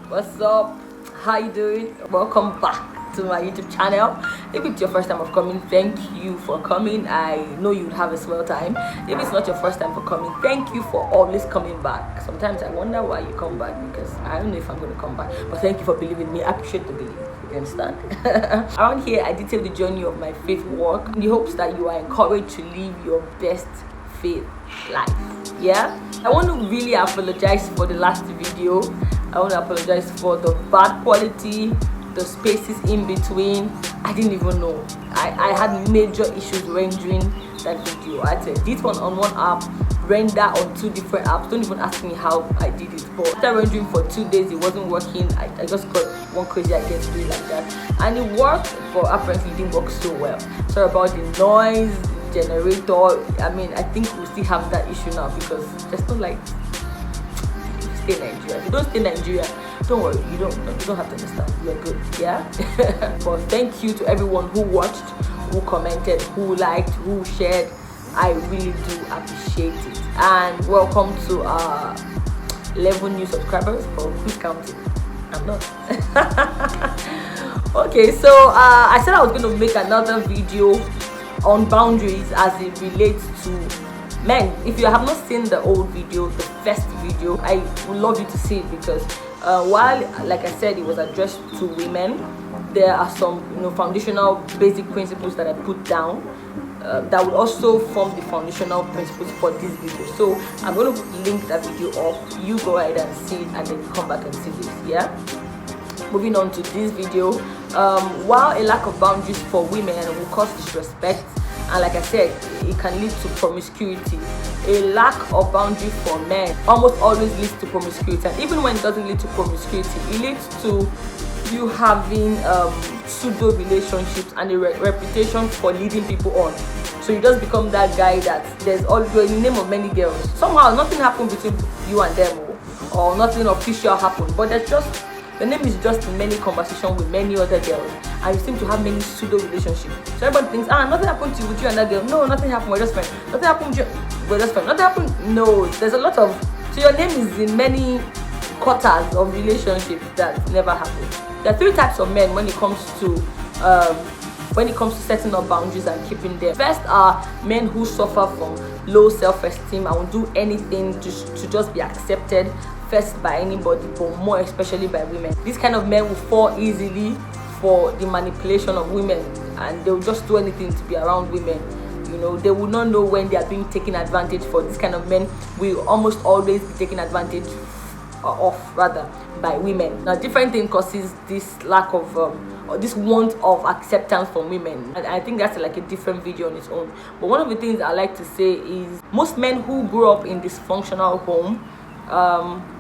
What's up? How you doing? Welcome back to my YouTube channel. If it's your first time of coming, thank you for coming. I know you'd have a swell time. If it's not your first time for coming, thank you for always coming back. Sometimes I wonder why you come back, because I don't know if I'm going to come back, but thank you for believing me. I appreciate the belief. You understand? Around here, I detail the journey of my faith walk in the hopes that you are encouraged to live your best faith life. Yeah, I want to really apologize for the last video. I want to apologize for the bad quality, the spaces in between. I didn't even know. I had major issues rendering that video. I had to edit one on one app, render on two different apps. Don't even ask me how I did it. But after rendering for 2 days, it wasn't working. I just got one crazy idea to do it like that. And it worked, but apparently it didn't work so well. Sorry about the noise, generator. I mean, I think we still have that issue now because there's no light. Stay in Nigeria. If you don't stay in Nigeria, don't worry, you don't have to understand. You're good. Yeah. But thank you to everyone who watched, who commented, who liked, who shared. I really do appreciate it. And welcome to our 11 new subscribers. Oh, who's counting? I'm not. Okay, so I said I was going to make another video on boundaries as it relates to men. If you have not seen the old video, the first video, I would love you to see it, because while, like I said, it was addressed to women, there are some foundational basic principles that I put down that will also form the foundational principles for this video. So I'm going to link that video up. You go ahead and see it, and then come back and see this. Yeah, moving on to this video. While a lack of boundaries for women will cause disrespect, and like I said, it can lead to promiscuity, a lack of boundary for men almost always leads to promiscuity. And even when it doesn't lead to promiscuity, it leads to you having pseudo relationships and a reputation for leading people on. So you just become that guy that there's always, in the name of many girls, somehow nothing happened between you and them, or nothing official happened, but there's just, the name is just in many conversations with many other girls, and you seem to have many pseudo relationships. So everybody thinks, nothing happened to you with you and that girl. No, nothing happened, we're just friends. Nothing happened with you, we're just friends. Nothing happened. No, there's a lot of, so your name is in many quarters of relationships that never happened. There are 3 types of men when it comes to setting up boundaries and keeping them. First are men who suffer from low self-esteem and will do anything to just be accepted, first by anybody, but more especially by women. These kind of men will fall easily for the manipulation of women, and they will just do anything to be around women. They will not know when they are being taken advantage for. This kind of men will almost always be taken advantage of by women. Now, different thing causes this lack of or this want of acceptance from women, and I think that's like a different video on its own. But one of the things I like to say is most men who grew up in dysfunctional home,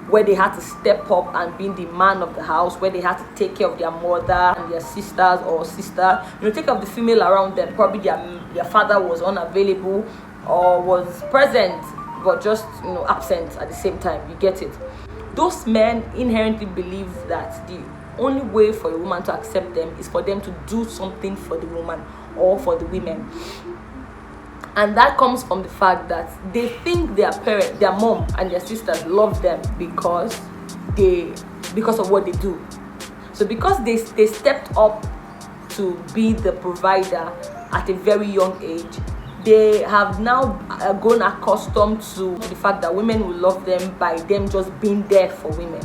where they had to step up and be the man of the house, where they had to take care of their mother and their sisters or sister, take care of the female around them. Probably their father was unavailable or was present but just absent at the same time. You get it? Those men inherently believe that the only way for a woman to accept them is for them to do something for the woman or for the women. And that comes from the fact that they think their parent, their mom and their sisters love them because of what they do. So because they stepped up to be the provider at a very young age, they have now grown accustomed to the fact that women will love them by them just being there for women.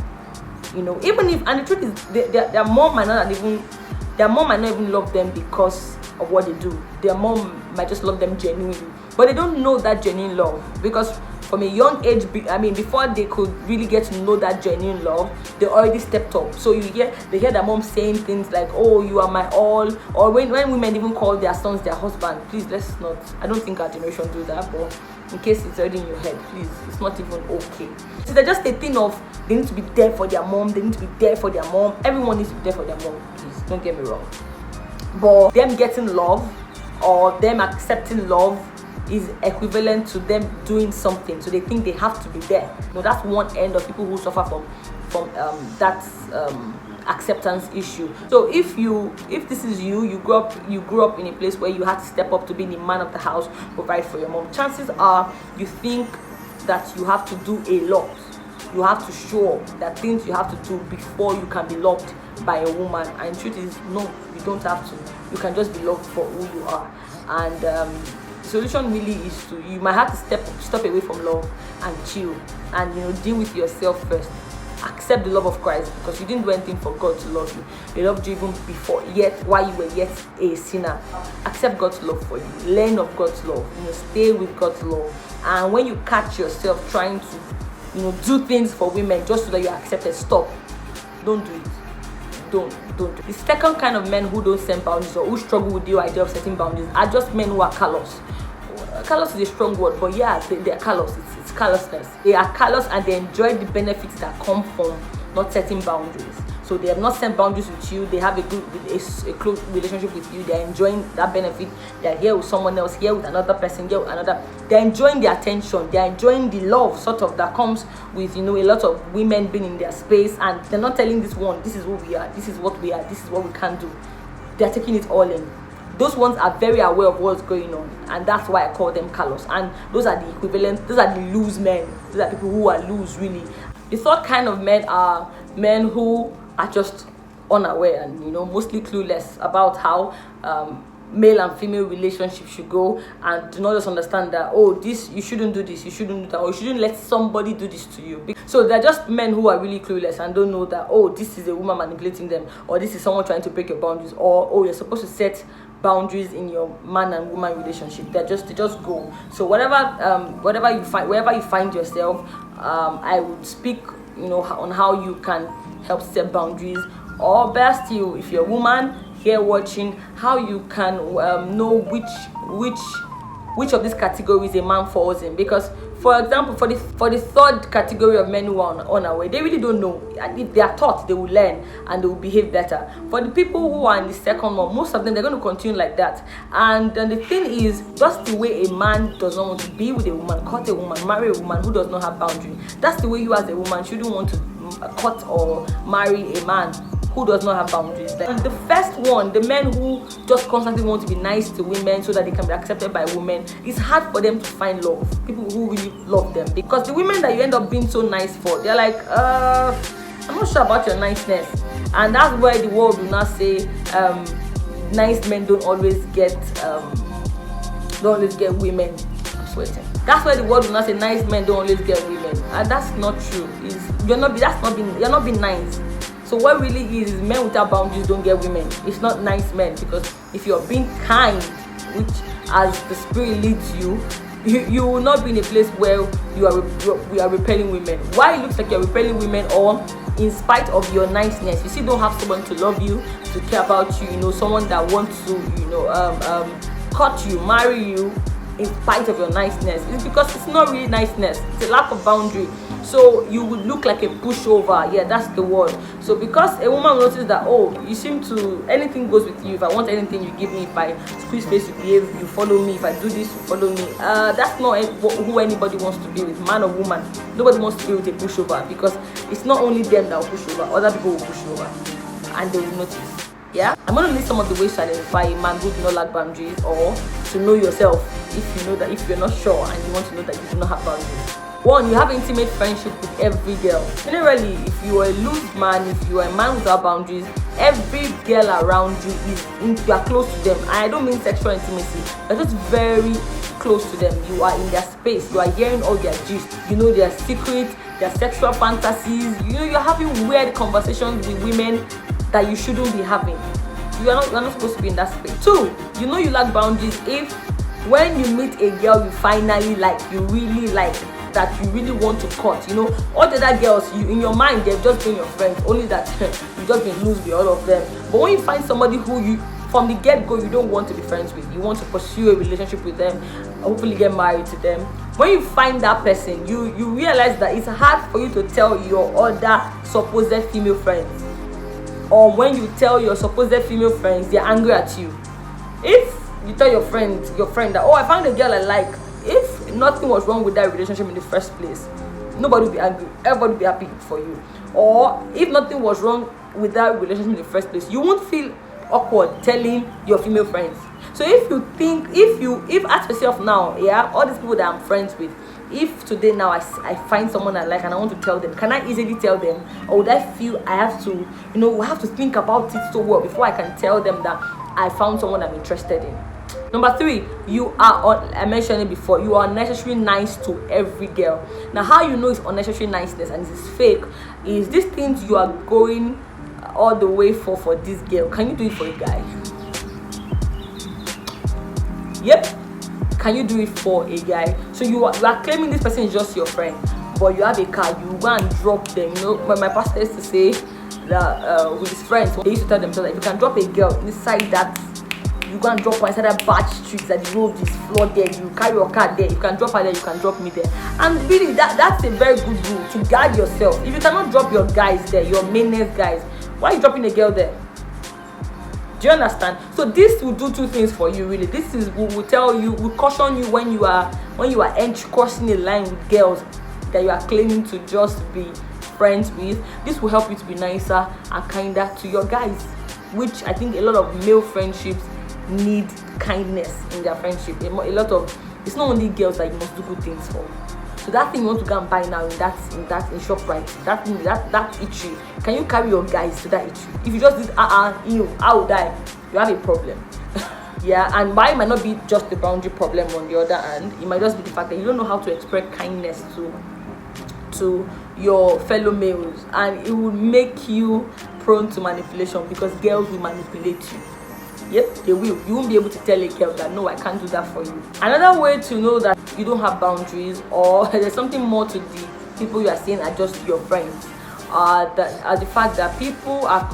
Even if, and the truth is, their mom might not even love them because of what they do. Their mom might just love them genuinely, but they don't know that genuine love, because from a young age, before they could really get to know that genuine love, they already stepped up. So they hear their mom saying things like, "Oh, you are my all," or when women even call their sons their husband. Please, let's not. I don't think our generation do that, but in case it's already in your head, please, it's not even okay. So they're just a thing of they need to be there for their mom. They need to be there for their mom. Everyone needs to be there for their mom. Please, don't get me wrong. But them getting love or them accepting love is equivalent to them doing something, so they think they have to be there. That's one end of people who suffer from that acceptance issue. So if this is you grew up in a place where you had to step up to be the man of the house, provide for your mom, chances are you think that you have to do a lot you have to show up. There are things you have to do before you can be loved by a woman. And the truth is, no, you don't have to. You can just be loved for who you are. And the solution really is to, you might have to step away from love and chill, and deal with yourself first. Accept the love of Christ, because you didn't do anything for God to love you. He loved you even before, while you were yet a sinner. Accept God's love for you. Learn of God's love. Stay with God's love. And when you catch yourself trying to, do things for women just so that you're accepted, stop. Don't do it. Don't. The second kind of men who don't set boundaries, or who struggle with the idea of setting boundaries, are just men who are callous. Callous is a strong word, but yeah, they're callous. It's callousness. They are callous, and they enjoy the benefits that come from not setting boundaries. So they have not set boundaries with you. They have a close relationship with you. They're enjoying that benefit. They're here with someone else, here with another person, here with another. They're enjoying the attention. They're enjoying the love sort of that comes with a lot of women being in their space, and they're not telling this one, this is who we are, this is what we are, this is what we can do. They're taking it all in. Those ones are very aware of what's going on, and that's why I call them callous. And those are the equivalent, those are the loose men. Those are people who are loose, really. The third kind of men are men who are just unaware and mostly clueless about how male and female relationships should go, and do not just understand that, this, you shouldn't do this, you shouldn't do that, or you shouldn't let somebody do this to you. So they're just men who are really clueless and don't know that, this is a woman manipulating them, or this is someone trying to break your boundaries, or you're supposed to set boundaries in your man and woman relationship. They just go. So wherever you find yourself, I would speak on how you can help set boundaries, or best still, if you're a woman here watching, how you can know which of these categories a man falls in. Because, for example, for the third category of men who are unaware, they really don't know, and if they are taught, they will learn and they will behave better. For the people who are in the second one, most of them, they're going to continue like that. And then the thing is, just the way a man does not want to be with a woman, court a woman, marry a woman who does not have boundaries, that's the way you as a woman shouldn't want to court or marry a man who does not have boundaries. And the first one, the men who just constantly want to be nice to women so that they can be accepted by women, it's hard for them to find love, people who really love them. Because the women that you end up being so nice for, they're like, I'm not sure about your niceness. And that's why the world will not say nice men don't always get women. I'm sweating. That's why the world will not say nice men don't always get women, and that's not true. You're not being nice. So what really is men without boundaries don't get women. It's not nice men, because if you're being kind, which as the spirit leads you, you will not be in a place where you are repelling women. Why it looks like you're repelling women, or in spite of your niceness, you still don't have someone to love you, to care about you, someone that wants to cut you, marry you in spite of your niceness. It's because it's not really niceness, it's a lack of boundary. So you would look like a pushover. Yeah, that's the word. So because a woman notices that, you seem to, anything goes with you. If I want anything, you give me. If I squeeze face, you behave, you follow me. If I do this, you follow me. That's not who anybody wants to be with, man or woman. Nobody wants to be with a pushover, because it's not only them that will push over, other people will push over, and they will notice. Yeah, I'm going to list some of the ways to identify a man who do not lack boundaries, or to know yourself if you're not sure and you want to know that you do not have boundaries. 1, you have intimate friendship with every girl. Generally, if you are a loose man, if you are a man without boundaries, every girl around you you are close to them. And I don't mean sexual intimacy, you're just very close to them. You are in their space, you are hearing all their gist, their secrets, their sexual fantasies. You're having weird conversations with women that you shouldn't be having. You're not supposed to be in that space. 2, you lack boundaries if when you meet a girl you finally like, you really like, that you really want to cut, all the other girls, in your mind, they've just been your friends, only that you've just been loose with all of them. But when you find somebody who you, from the get-go, you don't want to be friends with, you want to pursue a relationship with them, hopefully get married to them, when you find that person, you realize that it's hard for you to tell your other supposed female friends, or when you tell your supposed female friends, they're angry at you. If you tell your friend that, I found a girl I like, if nothing was wrong with that relationship in the first place, nobody will be angry, everybody will be happy for you. Or if nothing was wrong with that relationship in the first place, you won't feel awkward telling your female friends. So if ask yourself now, yeah, all these people that I'm friends with, if today now I find someone I like and I want to tell them, can I easily tell them, or would I feel I have to, I have to think about it so well before I can tell them that I found someone I'm interested in? Number 3, I mentioned it before, you are unnecessarily nice to every girl. Now, how you know it's unnecessary niceness and it's fake is these things you are going all the way for this girl. Can you do it for a guy? Yep. Can you do it for a guy? So you are claiming this person is just your friend, but you have a car, you go and drop them. When my pastor used to say that with his friends, they used to tell themselves that if you can drop a girl inside that, you go and drop her inside that bad streets that the road is flooded, you carry your car there, you can drop her there, you can drop me there. And really that's a very good rule to guard yourself. If you cannot drop your guys there, your mainest guys, why are you dropping a girl there? Do you understand? So this will do 2 things for you, really. This is will tell you, will caution you when you are crossing a line with girls that you are claiming to just be friends with. This will help you to be nicer and kinder to your guys, which I think a lot of male friendships need kindness in their friendship. It's not only girls that you must do good things for. So that thing you want to go and buy now in ShopRite, that issue, can you carry your guys to that issue? If you just did I will die, you have a problem. Yeah, and mine might not be just the boundary problem on the other hand. It might just be the fact that you don't know how to express kindness to your fellow males, and it will make you prone to manipulation because girls will manipulate you. Yep, they will. You won't be able to tell a girl that no, I can't do that for you. Another way to know that you don't have boundaries or there's something more to the people you are saying are just your friends, the fact that people are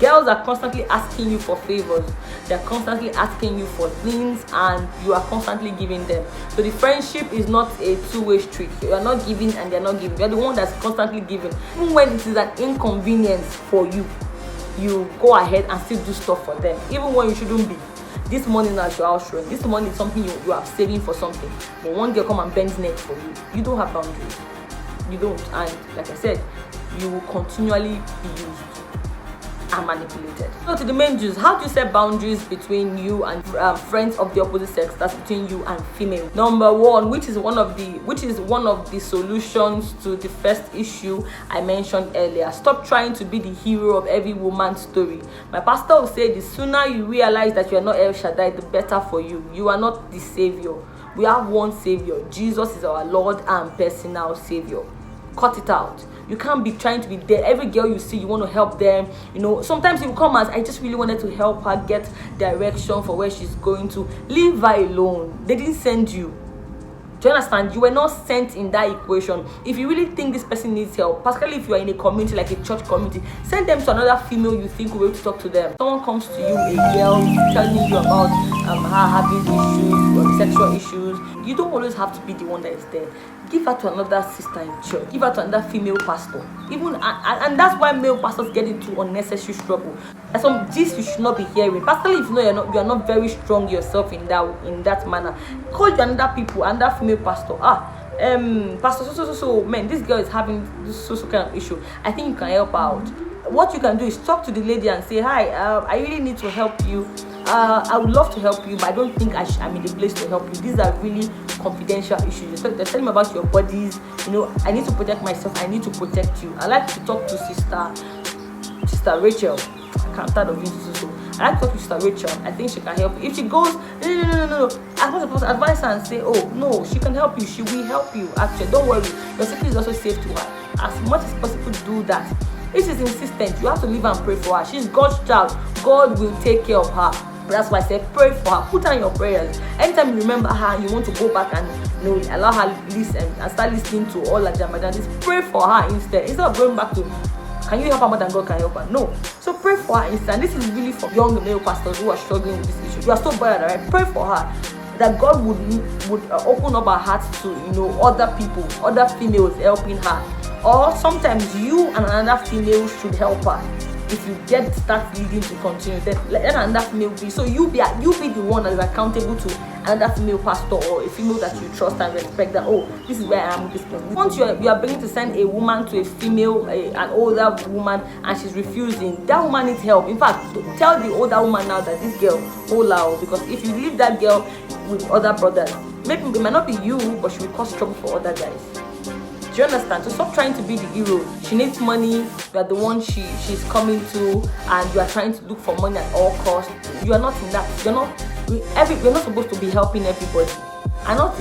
girls are constantly asking you for favors. They're constantly asking you for things and you are constantly giving them. So the friendship is not a two-way street. You are not giving and they're not giving. You're the one that's constantly giving. Even when it is an inconvenience for you, you go ahead and still do stuff for them, even when you shouldn't be. This money now is your house rent. This money is something you are saving for something. But one girl come and bends neck for you. You don't have boundaries. You don't. And like I said, you will continually be used and manipulated. So to the main gist, how do you set boundaries between you and friends of the opposite sex? That's between you and female. Number 1, which is one of the solutions to the first issue I mentioned earlier. Stop trying to be the hero of every woman's story. My pastor will say the sooner you realize that you are not El Shaddai, the better for you. You are not the savior. We have one savior. Jesus is our Lord and personal savior. Cut it out. You can't be trying to be there. Every girl you see, you want to help them. Sometimes you come as, I just really wanted to help her get direction for where she's going to. Leave her alone. They didn't send you. Do you understand? You were not sent in that equation. If you really think this person needs help, particularly if you are in a community like a church community, send them to another female you think will be able to talk to them. Someone comes to you, a girl, telling you about her having issues or sexual issues. You don't always have to be the one that is there. Give her to another sister in church. Give her to another female pastor. And that's why male pastors get into unnecessary trouble. There's some gist you should not be hearing. Particularly if you are not very strong yourself in that manner. Call you another female pastor. Pastor, so man, this girl is having this so kind of issue. I think you can help out. What you can do is talk to the lady and say, hi, I really need to help you. I would love to help you, but I don't think I'm in the place to help you. These are really confidential issues. They're telling me about your bodies. I need to protect myself. I need to protect you. I like to talk to Sister Rachel. I'm tired of being so. I like to talk to Sister Rachel. I think she can help you. If she goes, no. I'm supposed to advise her and say, oh no, she can help you. She will help you. Actually, don't worry. Your secret is also safe to her. As much as possible, do that. If she's insistent, you have to leave and pray for her. She's God's child. God will take care of her. That's why I said pray for her. Put her in your prayers. Anytime you remember her, you want to go back and allow her listen and start listening to all her jamadan. Just pray for her instead of going back to, can you help her more than God can help her? No. So pray for her instead. This is really for young male pastors who are struggling with this issue. You are so bothered, right? Pray for her that God would open up her heart to other people, other females helping her. Or sometimes you and another female should help her. If you start leading to continue, then let another female be. So you be the one that is accountable to another female pastor or a female that you trust and respect, that oh, this is where I am with this person. Once you are beginning to send a woman to a female, an older woman, and she's refusing, that woman needs help. In fact, tell the older woman now that this girl, hold out, because if you leave that girl with other brothers, maybe it might not be you, but she will cause trouble for other guys. Do you understand? So stop trying to be the hero. She needs money, you are the one she's coming to, and you are trying to look for money at all costs. You are not in that. We're not supposed to be helping everybody. And not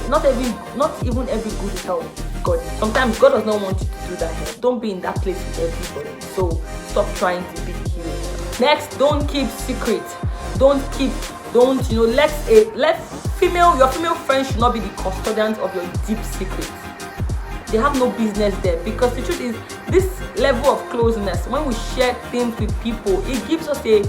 even every good help God. Sometimes God does not want you to do that help. Don't be in that place with everybody. So stop trying to be the hero. Next, don't keep secret. Let your female friends should not be the custodians of your deep secrets. They have no business there, because the truth is, this level of closeness, when we share things with people, it gives us we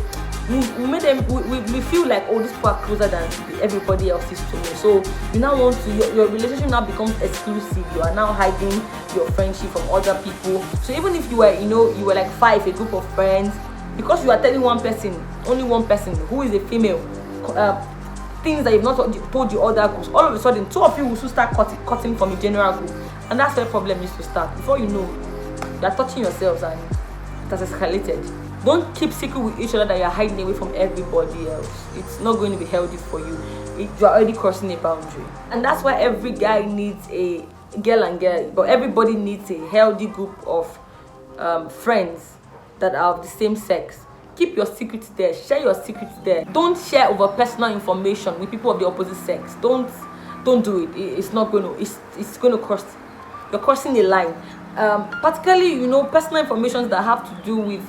feel like, oh, these people are closer than everybody else is to me. So you now want to, your relationship now becomes exclusive. You are now hiding your friendship from other people. So even if you were like 5, a group of friends, because you are telling only one person who is a female, things that you've not told the other groups, all of a sudden 2 of you will start cutting from a general group. And that's where the problem is to start. Before you know, you are touching yourselves and it has escalated. Don't keep secret with each other that you're hiding away from everybody else. It's not going to be healthy for you. You're already crossing a boundary. And that's why every guy needs a girl, but everybody needs a healthy group of friends that are of the same sex. Keep your secrets there. Share your secrets there. Don't share over personal information with people of the opposite sex. Don't do it. It's not going to. It's going to cross. You're crossing a line. Particularly, personal information that have to do with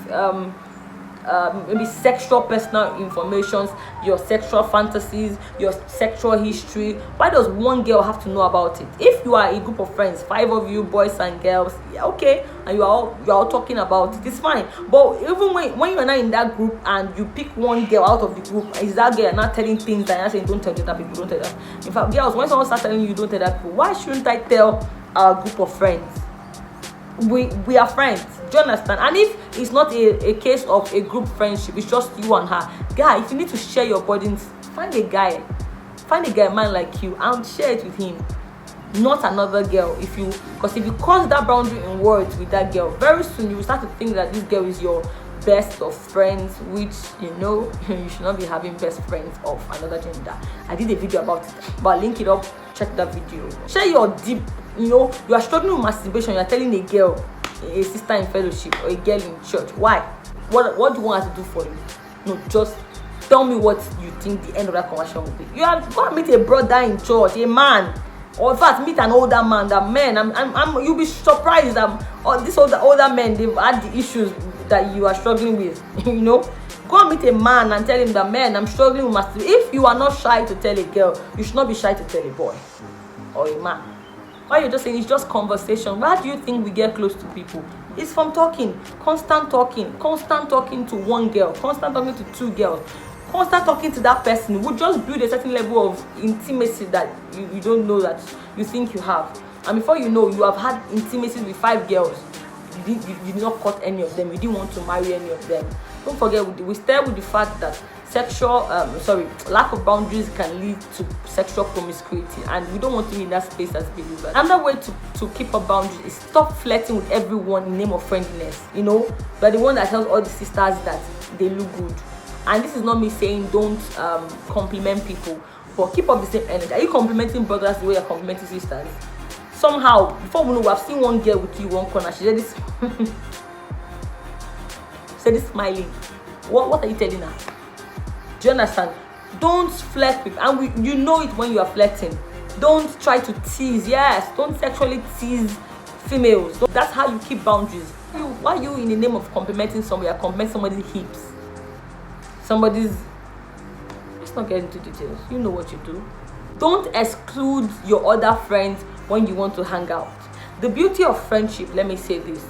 maybe sexual personal information, your sexual fantasies, your sexual history. Why does one girl have to know about it? If you are a group of friends, 5 of you, boys and girls, yeah, okay, and you are all talking about it, it's fine. But even when you are not in that group and you pick one girl out of the group, is that girl not telling things that you're saying, don't tell the other people, don't tell that. In fact, girls, when someone starts telling you don't tell that people, why shouldn't I tell our group of friends? We are friends. Do you understand? And if it's not a case of a group friendship, it's just you and her, guy, if you need to share your burdens, find a guy man like you and share it with him, not another girl. Because if you cross that boundary in words with that girl, very soon you will start to think that this girl is your best of friends, which you should not be having best friends of another gender. I did a video about it, but I'll link it up. Check that video. Share your deep. You are struggling with masturbation. You are telling a girl, a sister in fellowship, or a girl in church. Why? What do you want her to do for you? No, just tell me what you think the end of that conversation will be. You are going to meet a brother in church, a man, or in fact meet an older man. That men, you'll be surprised that these older men, they've had the issues that you are struggling with. Go and meet a man and tell him that, man, I'm struggling with masturbation. If you are not shy to tell a girl, you should not be shy to tell a boy or a man. Why you're just saying it's just conversation? Why do you think we get close to people? It's from constant talking to one girl, constant talking to 2 girls, constant talking to that person would just build a certain level of intimacy that you don't know that you think you have. And before you know, you have had intimacy with 5 girls. You did not cut any of them. You didn't want to marry any of them. Don't forget, we start with the fact that lack of boundaries can lead to sexual promiscuity, and we don't want to be in that space as believers. Another way to keep a boundary is stop flirting with everyone in the name of friendliness. But the one that tells all the sisters that they look good. And this is not me saying don't compliment people, but keep up the same energy. Are you complimenting brothers the way you're complimenting sisters? Somehow, before we know, I've seen one girl with you one corner. She said this. Said this smiling. What are you telling her? Do you understand? Don't flirt with, and you know it when you are flirting. Don't try to tease. Yes, don't sexually tease females. That's how you keep boundaries. Why are you in the name of complimenting somebody? You're complimenting somebody's hips, let's not get into details. You know what you do. Don't exclude your other friends when you want to hang out. The beauty of friendship, let me say this,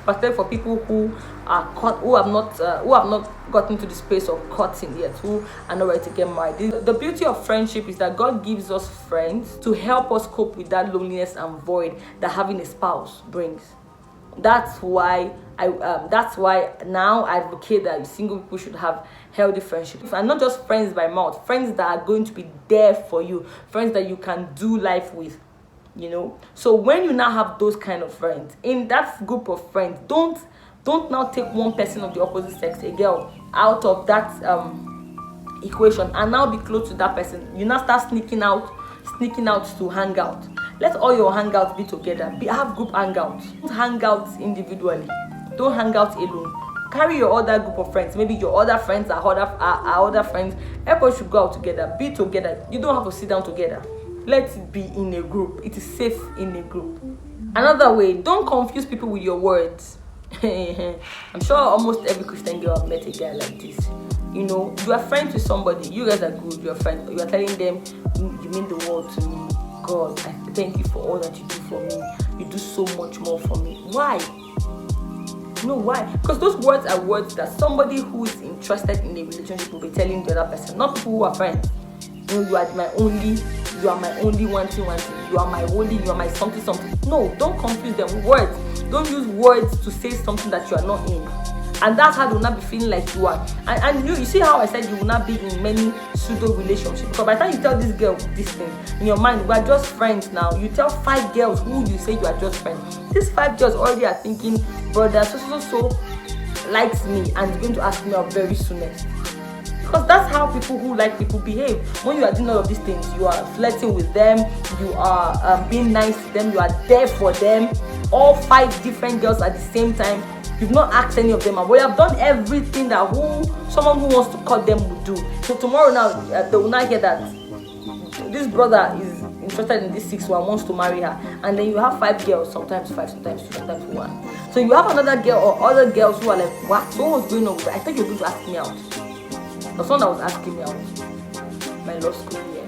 particularly for people who have not gotten to the space of cutting yet, who are not ready to get married. The beauty of friendship is that God gives us friends to help us cope with that loneliness and void that having a spouse brings. That's why that's why now I advocate that single people should have healthy friendships, and not just friends by mouth, friends that are going to be there for you, friends that you can do life with, you know. So when you now have those kind of friends in that group of friends, don't now take one person of the opposite sex, a girl, out of that equation and now be close to that person. You now start sneaking out to hang out. Let all your hangouts be together. Have group hangouts. Don't hang out individually. Don't hang out alone. Carry your other group of friends. Maybe your other friends are other friends. Everybody should go out together. Be together. You don't have to sit down together. Let it be in a group. It is safe in a group. Another way, don't confuse people with your words. I'm sure almost every Christian girl have met a guy like this. You know, you are friends with somebody. You guys are good. You are friends. You are telling them, you mean the world to me. God, I thank you for all that you do for me. You do so much more for me. Why? You know why? Because those words are words that somebody who is interested in a relationship will be telling the other person, not people who are friends. You know, you are my only one thing. You are my only, you are my something. No, don't confuse them with words. Don't use words to say something that you are not in. And that's how they will not be feeling like you are. And you see how I said you will not be in many pseudo relationships. Because by the time you tell this girl this thing, in your mind, we are just friends now. You tell 5 girls who you say you are just friends. These 5 girls already are thinking, brother, so likes me and is going to ask me out very soonest. Because that's how people who like people behave. When you are doing all of these things, you are flirting with them, you are being nice to them, you are there for them. All 5 different girls at the same time. You've not asked any of them, but you have done everything that someone who wants to cut them would do. So tomorrow now, they will not hear that this brother is interested in this 6-1, wants to marry her, and then you have 5 girls, sometimes 5, sometimes 2, sometimes 1. So you have another girl or other girls who are like, what? So what's going on with that? I thought you were going to ask me out. The son that was asking me out, my law school year.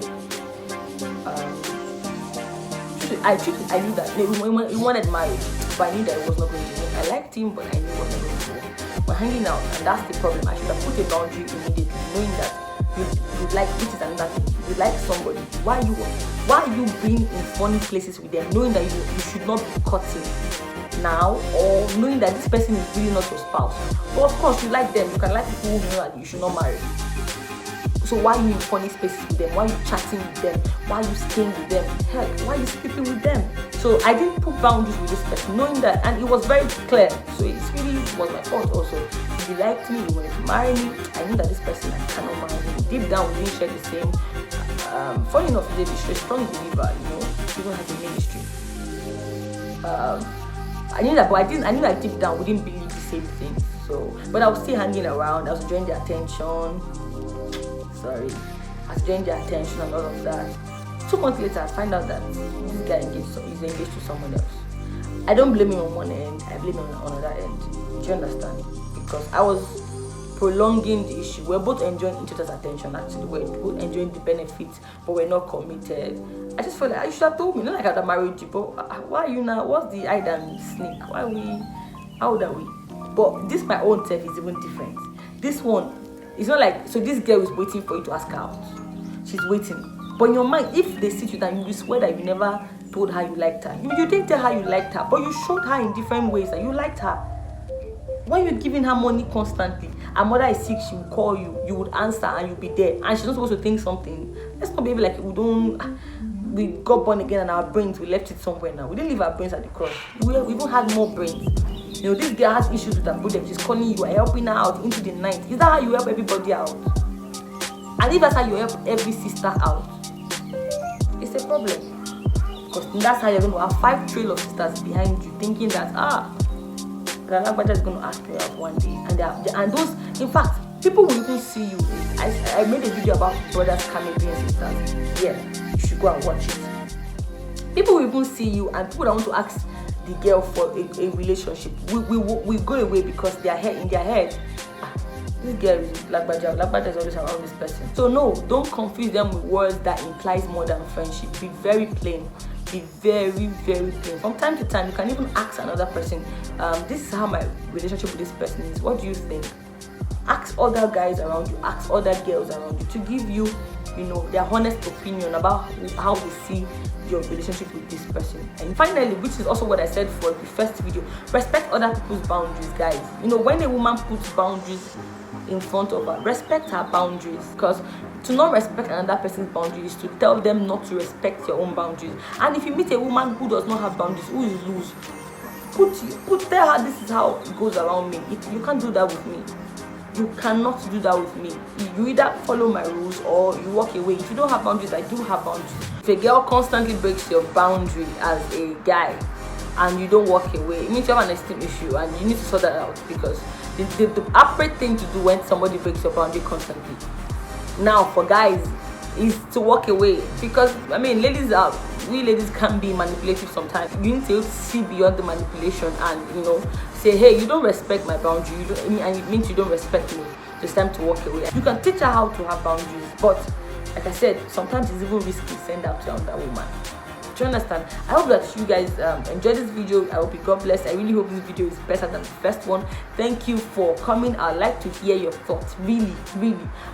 I knew that he wanted marriage, but I knew that it was not going to work. I liked him, but I knew it was not going to work. We're hanging out, and that's the problem. I should have put a boundary immediately, knowing that you like, which is another thing. You like somebody. Why are you being in funny places with them, knowing that you should not be cutting now, or knowing that this person is really not your spouse? But of course, you like them. You can like people who know that you should not marry. So why are you in funny spaces with them? Why are you chatting with them? Why are you staying with them? Heck, why are you sleeping with them? So I didn't put boundaries with this person, knowing that, and it was very clear. So it really was my fault also. If you liked me, you wanted to marry me, I knew that this person I cannot marry me. Deep down, we didn't share the same. Funny enough, today, she's a strong believer, you know, she even has a ministry. I knew that, but I knew that deep down we didn't believe the same thing. So, but I was still hanging around. I was enjoying the attention. I was enjoying the attention and all of that. 2 months later, I find out that this guy is engaged to someone else. I don't blame him on one end. I blame him on another end. Do you understand? Because I was prolonging the issue. We're both enjoying each other's attention. Actually, we're both enjoying the benefits, but we're not committed. I just felt like you should have told me. Not like I had married you, but why are you now? What's the hide and sneak? How old are we? But this my own self is even different. This one, it's not like, so this girl is waiting for you to ask her out. She's waiting. But in your mind, if they sit you down, you swear that you never told her you liked her. You didn't tell her you liked her, but you showed her in different ways that you liked her. When you're giving her money constantly, her mother is sick, she will call you, you would answer and you'll be there. And she's not supposed to think something. Let's not behave like we got born again and our brains, we left it somewhere now. We didn't leave our brains at the cross. We even had more brains. You know, this girl has issues with her project. She's calling you, are helping her out into the night. Is that how you help everybody out? And if that's how you help every sister out, it's a problem. Because that's how you're going to have 5 trail of sisters behind you thinking that, Grandma is going to ask you out one day. And those, in fact, people will even see you. I made a video about brothers coming being sisters. Yeah, you should go and watch it. People will even see you, and people that want to ask the girl for a relationship we go away because they are in their head. This girl is Lagbaja is always around this person. So no, don't confuse them with words that implies more than friendship. Be very plain. Be very, very plain. From time to time, you can even ask another person, this is how my relationship with this person is. What do you think? Ask other guys around you, ask other girls around you to give you you know, their honest opinion about how they see your relationship with this person. And finally, which is also what I said for the first video, respect other people's boundaries, guys. You know, when a woman puts boundaries in front of her, respect her boundaries, because to not respect another person's boundaries is to tell them not to respect your own boundaries. And if you meet a woman who does not have boundaries, who is loose, tell her this is how it goes around me. You can't do that with me. You cannot do that with me. You either follow my rules or you walk away. If you don't have boundaries, I do have boundaries. If a girl constantly breaks your boundary as a guy and you don't walk away, it means you have an esteem issue and you need to sort that out, because the appropriate thing to do when somebody breaks your boundary constantly, now for guys, is to walk away. Because I mean, we ladies can be manipulative sometimes. You need to see beyond the manipulation and, you know, say, hey, you don't respect my boundary, and it means you don't respect me. It's time to walk away. You can teach her how to have boundaries, but like I said, sometimes it's even risky to send out to another woman. Do you understand? I hope that you guys enjoyed this video. I hope you got blessed. I really hope this video is better than the first one. Thank you for coming. I'd like to hear your thoughts. Really,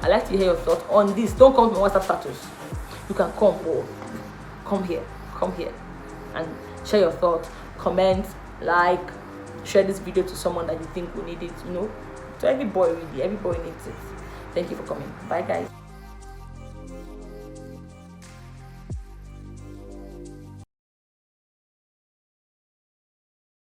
I'd like to hear your thoughts on this. Don't come to my WhatsApp status. You can come, or come here and share your thoughts, comment, like, share this video to someone that you think will need it, you know, to every boy, really. Every boy needs it. Thank you for coming. Bye, guys.